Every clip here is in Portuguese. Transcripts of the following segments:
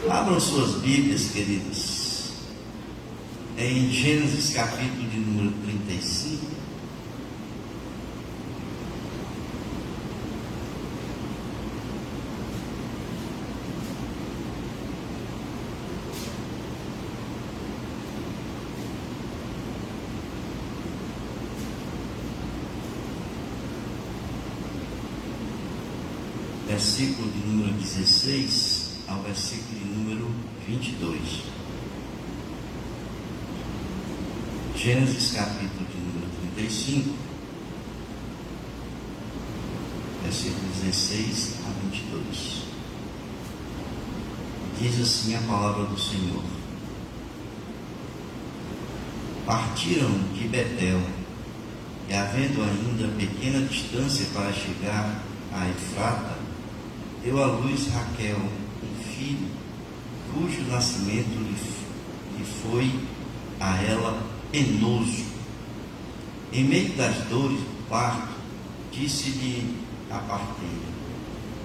Abram suas Bíblias, queridos, em Gênesis capítulo de número 35. Versículo de número 16 ao versículo de número 22. Gênesis capítulo de número 35, versículo 16 a 22. Diz assim a palavra do Senhor: Partiram de Betel, e havendo ainda pequena distância para chegar a Efrata, deu à luz Raquel um filho, cujo nascimento lhe foi a ela penoso. Em meio das dores do parto, disse-lhe a parteira: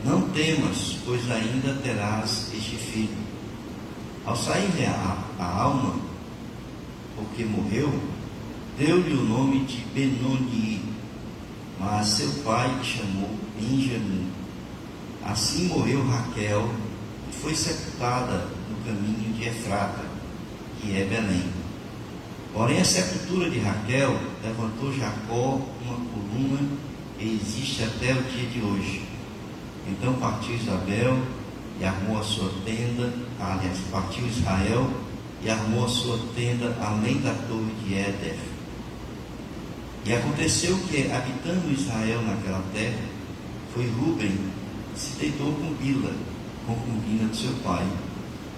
Não temas, pois ainda terás este filho. Ao sair a alma, porque morreu, deu-lhe o nome de Benoni, mas seu pai chamou Benjamim. Assim morreu Raquel e foi sepultada no caminho de Efrata, que é Belém. Porém, a sepultura de Raquel levantou Jacó uma coluna e existe até o dia de hoje. Então partiu Isabel e armou a sua tenda, partiu Israel e armou a sua tenda além da torre de Éder. E aconteceu que, habitando Israel naquela terra, foi Rúben que se deitou com Bila, concubina de seu pai.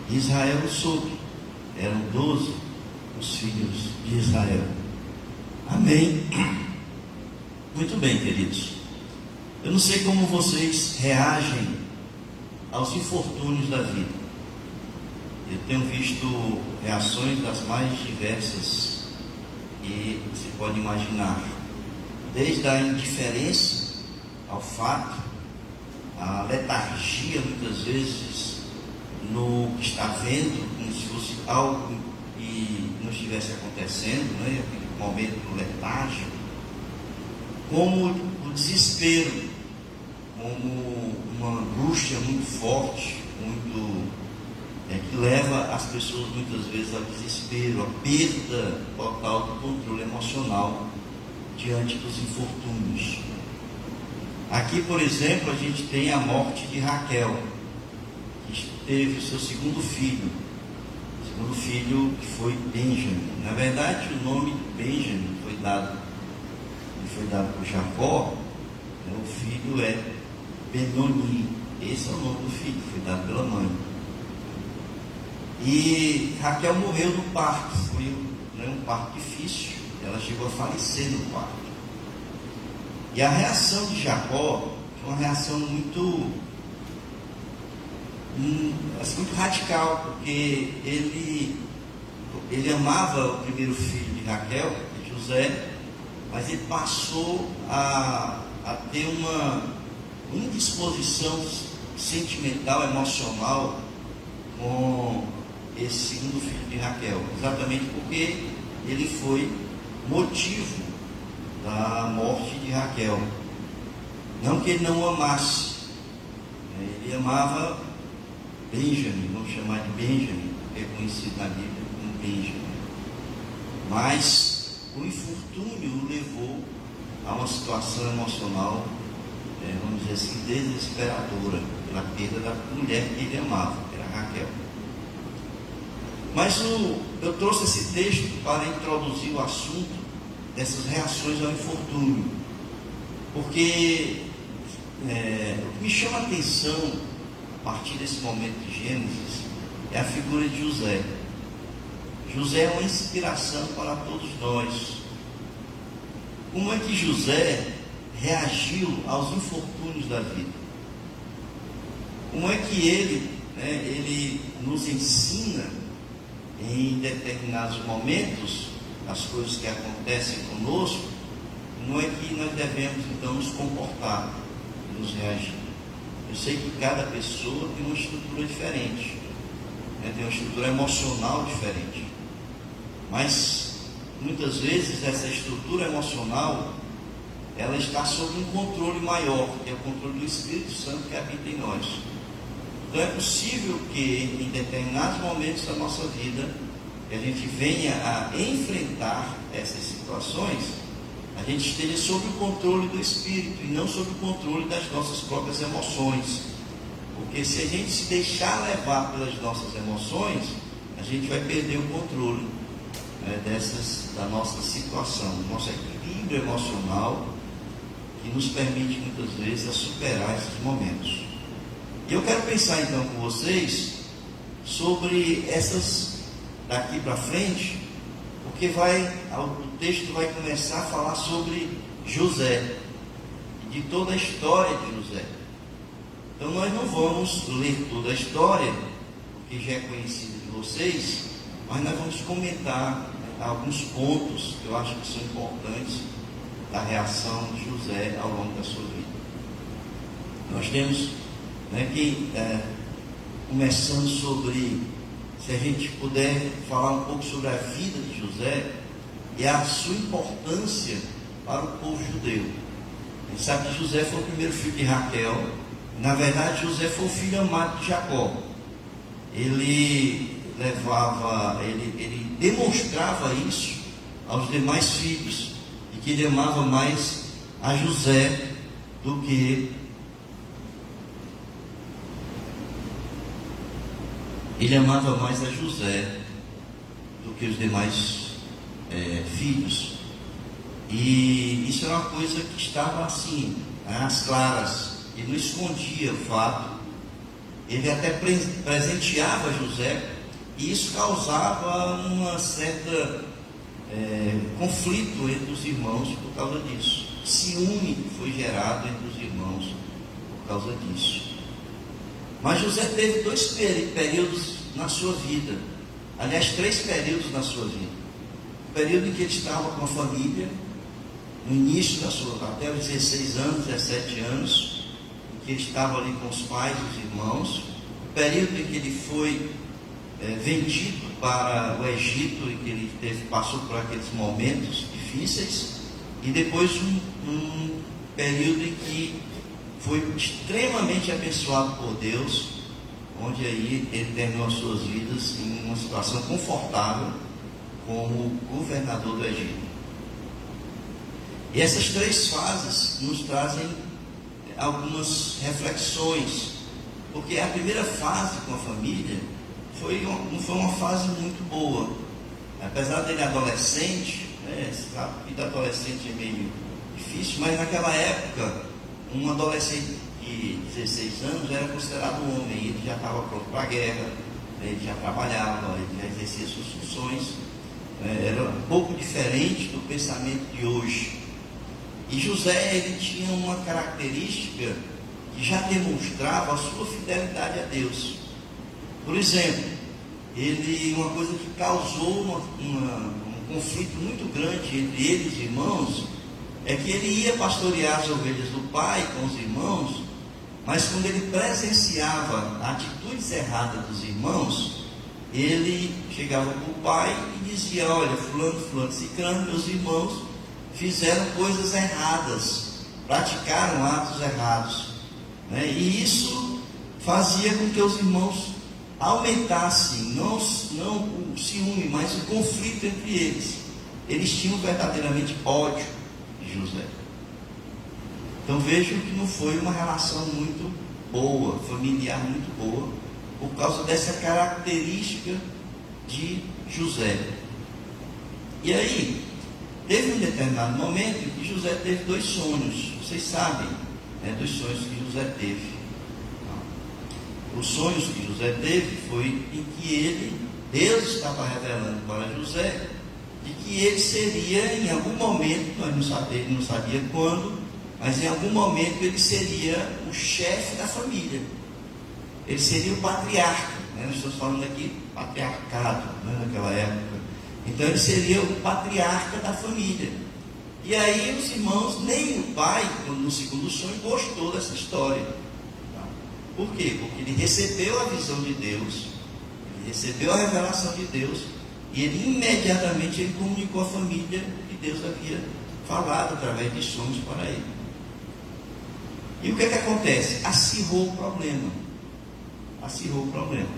E Israel o soube. Eram 12 os filhos de Israel. Amém. Muito bem, queridos. Eu não sei como vocês reagem aos infortúnios da vida. Eu tenho visto reações das mais diversas que você pode imaginar, desde a indiferença ao fato, a letargia muitas vezes no que está vendo, como se fosse algo que não estivesse acontecendo, né? Aquele momento letárgico, como o desespero, como uma angústia muito forte, que leva as pessoas muitas vezes ao desespero, à perda total do controle emocional diante dos infortúnios. Aqui, por exemplo, a gente tem a morte de Raquel, que teve o seu segundo filho que foi Benjamim. Na verdade, o nome de Benjamim foi dado por Jacó, né? O filho é Benoni, esse é o nome do filho, foi dado pela mãe. E Raquel morreu no parto, foi um parto difícil, ela chegou a falecer no parto. E a reação de Jacó foi uma reação muito radical, porque ele amava o primeiro filho de Raquel, de José, mas ele passou a ter uma indisposição sentimental, emocional com esse segundo filho de Raquel, exatamente porque ele foi motivo da morte de Raquel. Não que ele não o amasse, ele amava Benjamim, vamos chamar de Benjamim, que é conhecido na Bíblia como Benjamim. Mas o infortúnio o levou a uma situação emocional, vamos dizer assim, desesperadora, pela perda da mulher que ele amava, que era Raquel. Mas eu trouxe esse texto para introduzir o assunto dessas reações ao infortúnio, porque o que me chama a atenção a partir desse momento de Gênesis é a figura de José. José é uma inspiração para todos nós. Como é que José reagiu aos infortúnios da vida? Como é que ele nos ensina em determinados momentos as coisas que acontecem conosco, como é que nós devemos então nos comportar, nos reagir? Eu sei que cada pessoa tem uma estrutura diferente, né? Tem uma estrutura emocional diferente. Mas, muitas vezes, essa estrutura emocional, ela está sob um controle maior, que é o controle do Espírito Santo que habita em nós. Então é possível que em determinados momentos da nossa vida, que a gente venha a enfrentar essas situações, a gente esteja sob o controle do Espírito e não sob o controle das nossas próprias emoções. Porque se a gente se deixar levar pelas nossas emoções, a gente vai perder o controle, né, da nossa situação, do nosso equilíbrio emocional, que nos permite muitas vezes a superar esses momentos. E eu quero pensar então com vocês sobre essas daqui para frente, porque o texto vai começar a falar sobre José, de toda a história de José. Então nós não vamos ler toda a história, porque já é conhecida de vocês, mas nós vamos comentar alguns pontos que eu acho que são importantes da reação de José ao longo da sua vida. Nós temos que, começando sobre, se a gente puder falar um pouco sobre a vida de José e a sua importância para o povo judeu. A gente sabe que José foi o primeiro filho de Raquel. Na verdade, José foi o filho amado de Jacó. Ele demonstrava isso aos demais filhos, e que ele amava mais a José do que os demais filhos. E isso é uma coisa que estava assim, às claras. Ele não escondia o fato. Ele até presenteava José, e isso causava uma certa conflito entre os irmãos por causa disso. Ciúme foi gerado entre os irmãos por causa disso. Mas José teve 2 períodos na sua vida. Aliás, 3 períodos na sua vida. O período em que ele estava com a família, no início até os 16 anos, 17 anos, em que ele estava ali com os pais e os irmãos. O período em que ele foi vendido para o Egito, e que ele passou por aqueles momentos difíceis. E depois um período em que foi extremamente abençoado por Deus, onde aí ele terminou as suas vidas em uma situação confortável como governador do Egito. E essas 3 fases nos trazem algumas reflexões, porque a primeira fase com a família não foi uma fase muito boa. Apesar dele adolescente, a vida adolescente é meio difícil, mas naquela época, um adolescente de 16 anos era considerado um homem, ele já estava pronto para a guerra, ele já trabalhava, ele já exercia suas funções. Era um pouco diferente do pensamento de hoje. E José, ele tinha uma característica que já demonstrava a sua fidelidade a Deus. Por exemplo, uma coisa que causou um conflito muito grande entre ele e os irmãos, é que ele ia pastorear as ovelhas do pai com os irmãos, mas quando ele presenciava atitudes erradas dos irmãos, ele chegava para o pai e dizia: olha, fulano, ciclano, meus irmãos fizeram coisas erradas, praticaram atos errados, e isso fazia com que os irmãos aumentassem, não o ciúme, mas o conflito entre eles. Eles tinham verdadeiramente ódio de José. Então vejam que não foi uma relação muito boa, familiar muito boa, por causa dessa característica de José. E aí, teve um determinado momento em que José teve 2 sonhos. Vocês sabem, 2 sonhos que José teve. Os sonhos que José teve foi em que Deus estava revelando para José de que ele seria, em algum momento, ele não sabia quando, mas em algum momento ele seria o chefe da família. Ele seria o patriarca. Nós estamos falando aqui patriarcado, naquela época. Então ele seria o patriarca da família. E aí os irmãos, nem o pai, no segundo sonho, gostou dessa história. Por quê? Porque ele recebeu a visão de Deus, ele recebeu a revelação de Deus e ele imediatamente ele comunicou à família que Deus havia falado através de sonhos para ele. E o que é que acontece? Acirrou o problema. Acirrou o problema.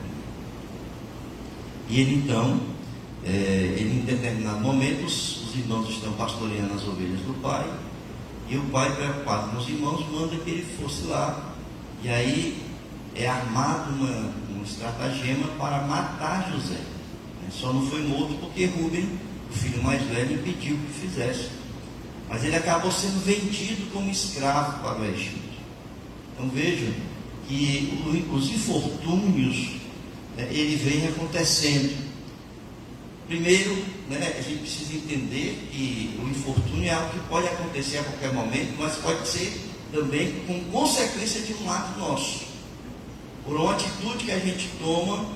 E ele então, em determinado momento, os irmãos estão pastoreando as ovelhas do pai, e o pai, preocupado com os irmãos, manda que ele fosse lá. E aí é armado uma estratagema para matar José. Só não foi morto porque Rúben, o filho mais velho, impediu que fizesse. Mas ele acabou sendo vendido como escravo para o Egito. Então vejam que os infortúnios, ele vem acontecendo. Primeiro, a gente precisa entender que o infortúnio é algo que pode acontecer a qualquer momento, mas pode ser também com consequência de um ato nosso, por uma atitude que a gente toma,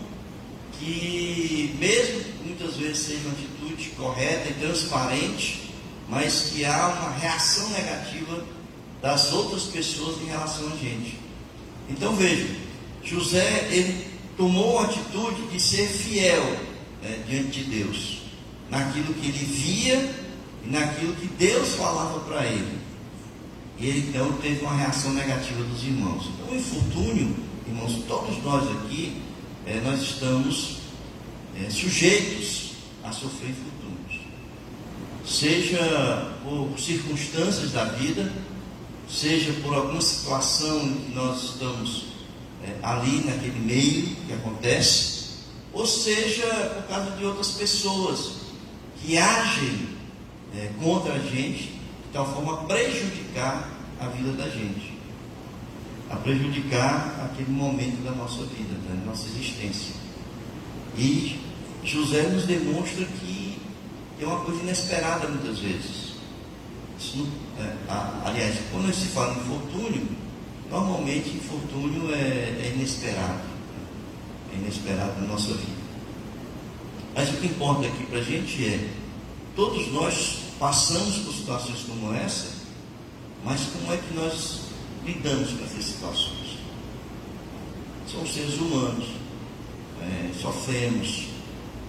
que mesmo que muitas vezes seja uma atitude correta e transparente, mas que há uma reação negativa das outras pessoas em relação a gente. Então vejam, José, ele tomou a atitude de ser fiel, diante de Deus, naquilo que ele via e naquilo que Deus falava para ele. E ele então teve uma reação negativa dos irmãos. Então o infortúnio, irmãos, todos nós aqui, nós estamos sujeitos a sofrer infortúnios, seja por circunstâncias da vida, seja por alguma situação em que nós estamos ali naquele meio que acontece, ou seja por causa de outras pessoas que agem contra a gente, de tal forma a prejudicar a vida da gente, a prejudicar aquele momento da nossa vida, da nossa existência. E José nos demonstra que é uma coisa inesperada muitas vezes. Aliás, quando se fala em infortúnio, normalmente infortúnio é inesperado. É inesperado na nossa vida. Mas o que importa aqui para a gente todos nós passamos por situações como essa, mas como é que nós lidamos com essas situações? Somos seres humanos, sofremos,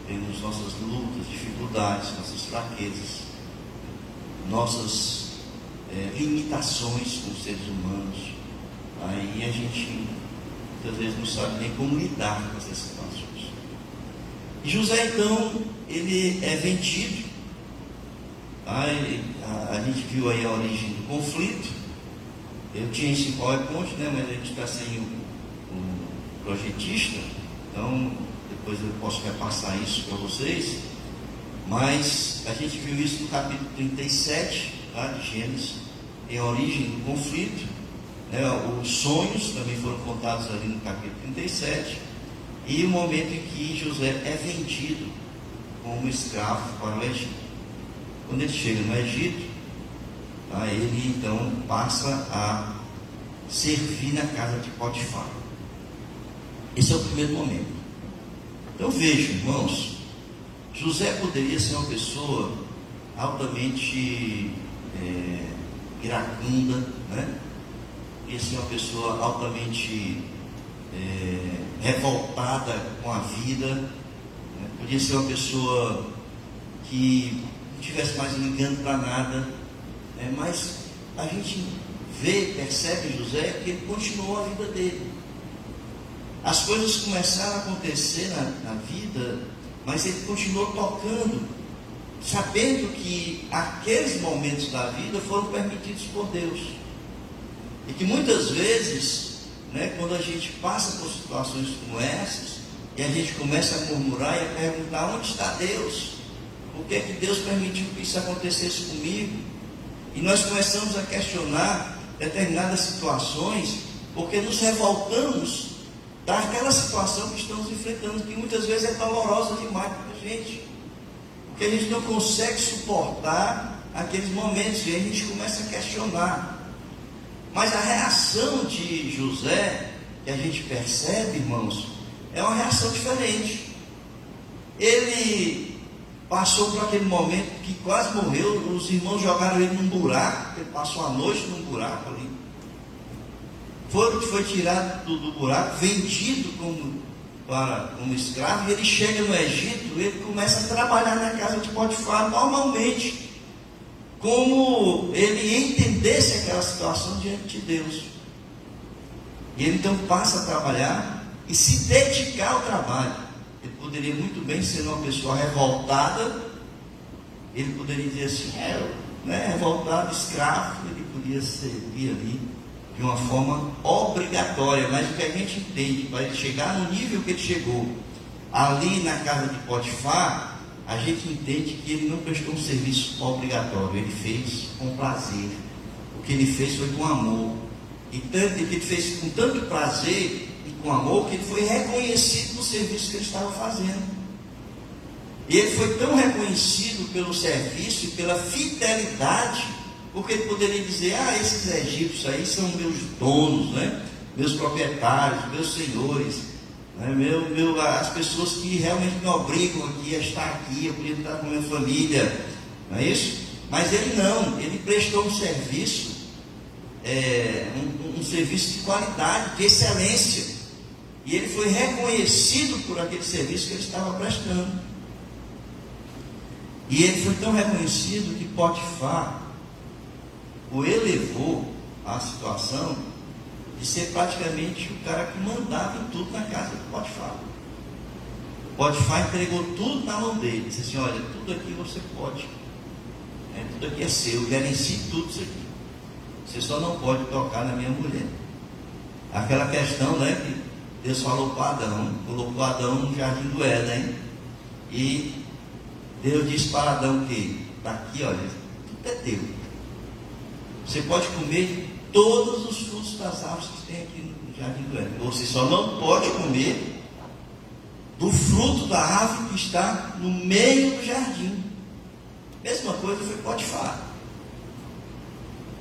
temos nossas lutas, dificuldades, nossas fraquezas, nossas limitações como seres humanos. Aí a gente muitas vezes não sabe nem como lidar com essas situações. E José então, ele é vendido. A gente viu aí a origem do conflito. Eu tinha isso em PowerPoint, mas a gente está sem o projetista, então depois eu posso repassar isso para vocês. Mas a gente viu isso no capítulo 37, de Gênesis, em a origem do conflito. Os sonhos também foram contados ali no capítulo 37, e o momento em que José é vendido como escravo para o Egito. Quando ele chega no Egito, ele então passa a servir na casa de Potifar. Esse é o primeiro momento. Então vejam, irmãos, José poderia ser uma pessoa altamente iracunda, podia ser uma pessoa altamente revoltada com a vida, podia ser uma pessoa que não tivesse mais ligando para nada, mas a gente percebe em José que ele continuou a vida dele. As coisas começaram a acontecer na vida, mas ele continuou tocando, sabendo que aqueles momentos da vida foram permitidos por Deus. E que muitas vezes, quando a gente passa por situações como essas, e a gente começa a murmurar e a perguntar: onde está Deus? Por que Deus permitiu que isso acontecesse comigo? E nós começamos a questionar determinadas situações, porque nos revoltamos daquela situação que estamos enfrentando, que muitas vezes é dolorosa demais para a gente, porque a gente não consegue suportar aqueles momentos, e a gente começa a questionar. Mas a reação de José, que a gente percebe, irmãos, é uma reação diferente. Ele passou por aquele momento que quase morreu. Os irmãos jogaram ele num buraco. Ele passou a noite num buraco ali. Foi tirado do buraco, vendido como escravo, e ele chega no Egito, ele começa a trabalhar na casa de Potifar normalmente, como ele entendesse aquela situação diante de Deus. E ele então passa a trabalhar e se dedicar ao trabalho. Ele poderia muito bem ser uma pessoa revoltada, ele poderia dizer assim, revoltado, escravo, ele podia servir ali de uma forma obrigatória, mas o que a gente entende, para ele chegar no nível que ele chegou, ali na casa de Potifar, a gente entende que ele não prestou um serviço obrigatório, ele fez com prazer. O que ele fez foi com amor. E tanto que ele fez com tanto prazer e com amor, que ele foi reconhecido no serviço que ele estava fazendo. E ele foi tão reconhecido pelo serviço e pela fidelidade, porque ele poderia dizer, esses egípcios aí são meus donos, meus proprietários, meus senhores, as pessoas que realmente me obrigam aqui a estar aqui, eu podia estar com a minha família, não é isso? Mas ele não, ele prestou um serviço, um serviço de qualidade, de excelência, e ele foi reconhecido por aquele serviço que ele estava prestando. E ele foi tão reconhecido que Potifar o elevou à situação de ser praticamente o cara que mandava em tudo na casa de Potifar. Potifar entregou tudo na mão dele, disse assim, olha, tudo aqui você pode, tudo aqui é seu, eu gerencio tudo isso aqui, você só não pode tocar na minha mulher. Aquela questão, que Deus falou para Adão, colocou Adão no jardim do Éden, e Deus disse para Adão que, está aqui, olha, tudo é teu, você pode comer todos os frutos das árvores que tem aqui no jardim do Éden, você só não pode comer do fruto da árvore que está no meio do jardim. Mesma coisa foi Potifar.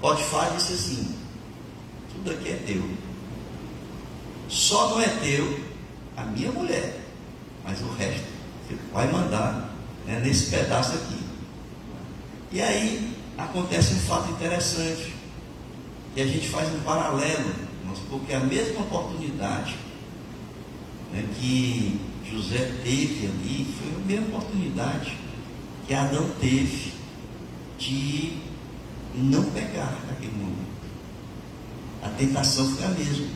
Potifar disse assim, tudo aqui é teu, só não é teu a minha mulher, mas o resto você vai mandar, nesse pedaço aqui. E aí acontece um fato interessante, e a gente faz um paralelo, porque a mesma oportunidade que José teve ali, foi a mesma oportunidade que Adão teve de não pecar naquele momento. A tentação foi a mesma,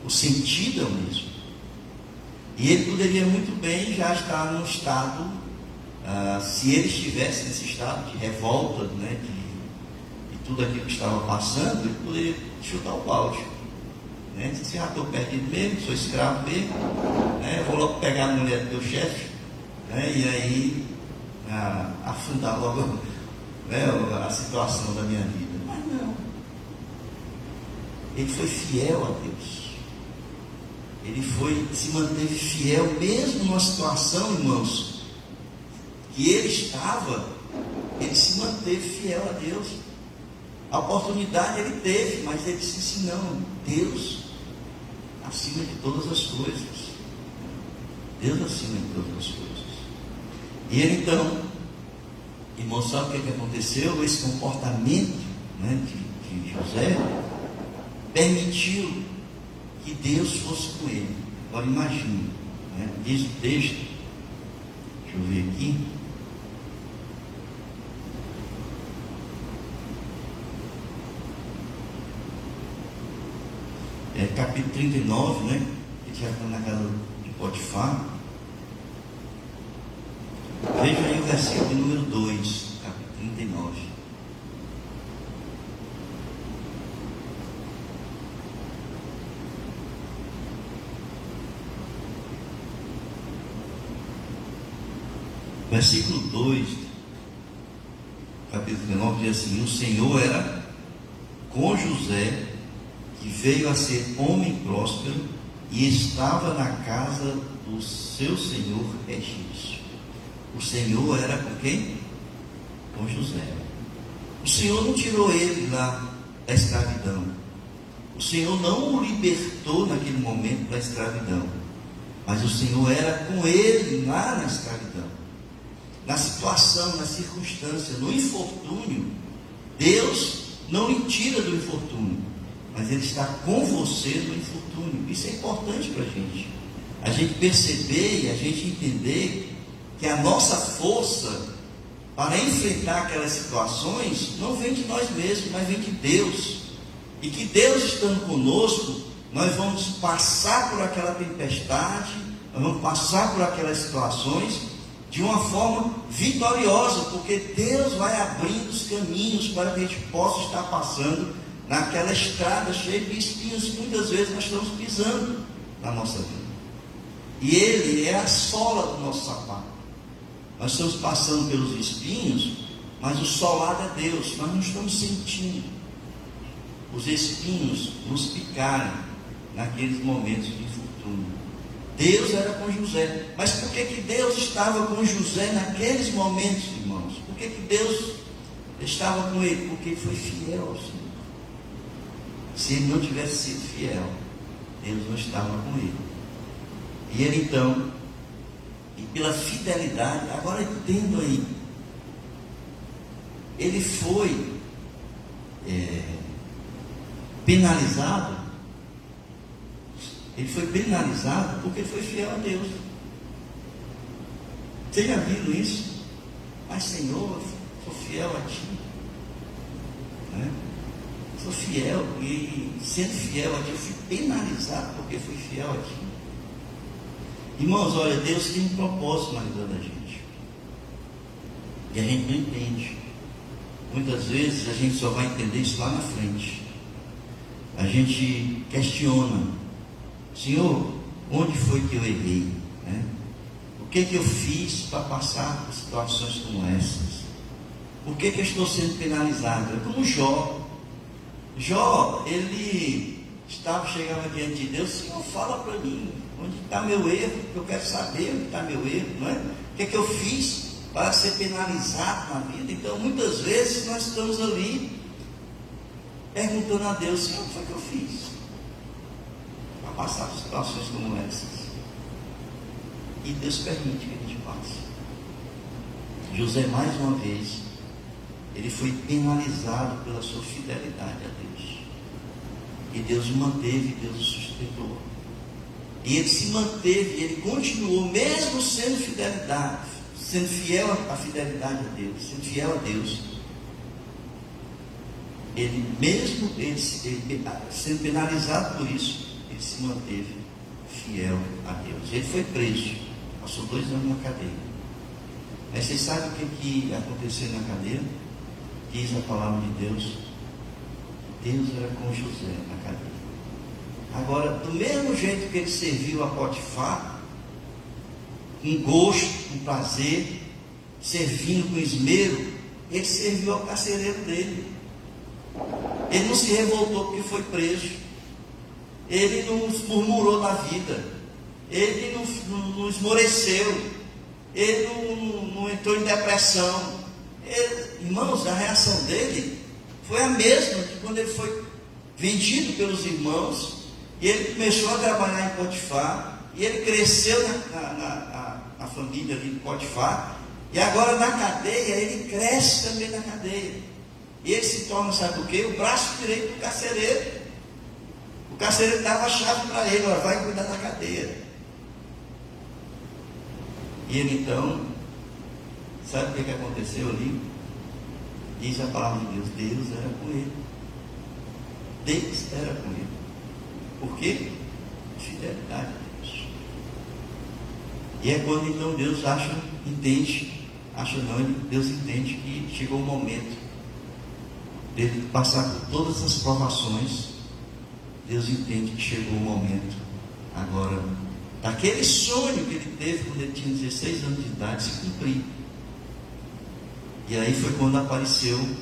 o sentido é o mesmo. E ele poderia muito bem já estar num estado, se ele estivesse nesse estado de revolta, de tudo aquilo que estava passando, ele poderia chutar o balde. Disse assim, estou perdido mesmo, sou escravo mesmo, vou logo pegar a mulher do teu chefe, e aí afundar logo a situação da minha vida. Mas não. Ele foi fiel a Deus. Ele se manteve fiel, mesmo numa situação, irmãos, que ele estava, ele se manteve fiel a Deus. A oportunidade ele teve, mas ele disse assim, não, Deus acima de todas as coisas. Deus acima de todas as coisas. E ele então, irmão, sabe o que aconteceu? Esse comportamento de José permitiu que Deus fosse com ele. Agora imagine, diz o texto, deixa eu ver aqui, capítulo 39, que já está na casa de Potifar. Veja aí o versículo número 2, capítulo 39. Versículo 2, capítulo 39, diz assim: o Senhor era com José, que veio a ser homem próspero e estava na casa do seu senhor egípcio. O Senhor era com quem? Com José. O Senhor não tirou ele lá da escravidão. O Senhor não o libertou naquele momento da escravidão. Mas o Senhor era com ele lá na escravidão. Na situação, na circunstância, no infortúnio. Deus não lhe tira do infortúnio, mas Ele está com você no infortúnio. Isso é importante para a gente. a gente perceber e a gente entender que a nossa força para enfrentar aquelas situações não vem de nós mesmos, mas vem de Deus. E que Deus estando conosco, nós vamos passar por aquela tempestade, nós vamos passar por aquelas situações de uma forma vitoriosa, porque Deus vai abrindo os caminhos para que a gente possa estar passando naquela estrada cheia de espinhos que muitas vezes nós estamos pisando na nossa vida. E Ele é a sola do nosso sapato. Nós estamos passando pelos espinhos, mas o solado é Deus. Nós não estamos sentindo os espinhos nos picarem naqueles momentos de infortúnio. Deus era com José. Mas por que Deus estava com José naqueles momentos, irmãos? Por que Deus estava com ele? Porque ele foi fiel ao Senhor. Se ele não tivesse sido fiel, Deus não estava com ele. E ele então, e pela fidelidade, agora entendo aí, ele foi penalizado. Ele foi penalizado porque ele foi fiel a Deus. Você já viu isso? Mas Senhor, eu sou fiel a Ti, né? Sou fiel, e sendo fiel a Ti, eu fui penalizado porque fui fiel a Ti. Irmãos, olha, Deus tem um propósito na vida da gente, e a gente não entende. Muitas vezes a gente só vai entender isso lá na frente. A gente questiona: Senhor, onde foi que eu errei, né? O que eu fiz para passar por situações como essas? Por que eu estou sendo penalizado? É como Jó. Jó, ele chegava diante de Deus: Senhor, fala para mim, onde está meu erro? Eu quero saber onde está meu erro, não é? O que eu fiz para ser penalizado na vida? Então, muitas vezes nós estamos ali perguntando a Deus: Senhor, o que foi que eu fiz para passar por situações como essas? E Deus permite que a gente passe. José, mais uma vez, ele foi penalizado pela sua fidelidade a Deus, e Deus o manteve, Deus o sustentou, e ele se manteve, ele continuou, mesmo sendo fiel à fidelidade a Deus, sendo fiel a Deus. Ele sendo penalizado por isso, ele se manteve fiel a Deus. Ele foi preso, passou 2 anos na cadeia. Mas vocês sabem o que aconteceu na cadeia? Diz a palavra de Deus: Deus era com José na cadeia. Agora, do mesmo jeito que ele serviu a Potifar, com gosto, com prazer, servindo com esmero, ele serviu ao carcereiro dele. Ele não se revoltou porque foi preso, ele não murmurou da vida, ele não esmoreceu, ele não entrou em depressão. Irmãos, a reação dele foi a mesma de quando ele foi vendido pelos irmãos, e ele começou a trabalhar em Potifar, e ele cresceu na família ali de Potifar, e agora na cadeia, ele cresce também na cadeia. E ele se torna, sabe o quê? O braço direito do carcereiro. O carcereiro dava a chave para ele: ó, vai cuidar da cadeia. E ele então, sabe o que aconteceu ali? Diz a palavra de Deus: Deus era com ele. Deus era com ele. Por quê? Fidelidade a Deus. E é quando então Deus Deus entende que chegou o momento dele passar por todas as provações. Deus entende que chegou o momento agora daquele sonho que ele teve quando ele tinha 16 anos de idade se cumprir. E aí foi quando apareceu o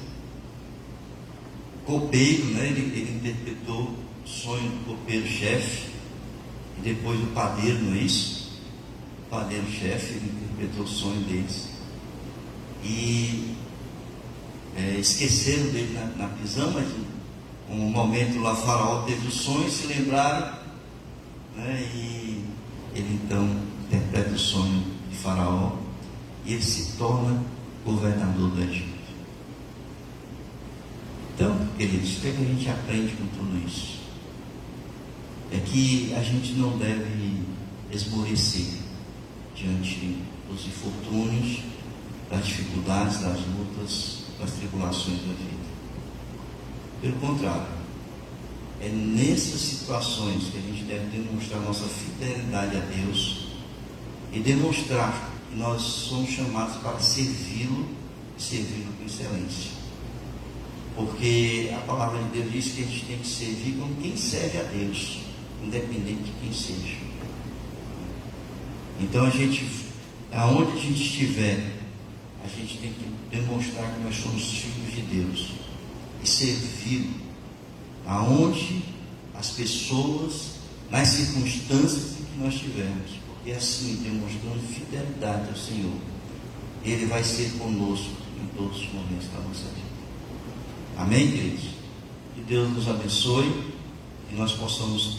copeiro, né? Ele interpretou o sonho do copeiro-chefe, e depois do padeiro, não é isso? O padeiro-chefe, ele interpretou o sonho deles, e esqueceram dele na prisão. Mas um momento lá, Faraó teve o sonho e se lembraram, né? E ele então interpreta o sonho de Faraó, e ele se torna governador do Egito. Então, queridos, o que a gente aprende com tudo isso? É que a gente não deve esmorecer diante dos infortúnios, das dificuldades, das lutas, das tribulações da vida. Pelo contrário, é nessas situações que a gente deve demonstrar nossa fidelidade a Deus e demonstrar que nós somos chamados para servi-lo e servi-lo com excelência. Porque a palavra de Deus diz que a gente tem que servir como quem serve a Deus, independente de quem seja. Então aonde a gente estiver, a gente tem que demonstrar que nós somos filhos de Deus e servi-lo aonde as pessoas, nas circunstâncias em que nós estivermos, porque assim, demonstrando fidelidade ao Senhor, Ele vai ser conosco em todos os momentos da nossa vida. Amém, queridos? Que Deus nos abençoe e nós possamos ter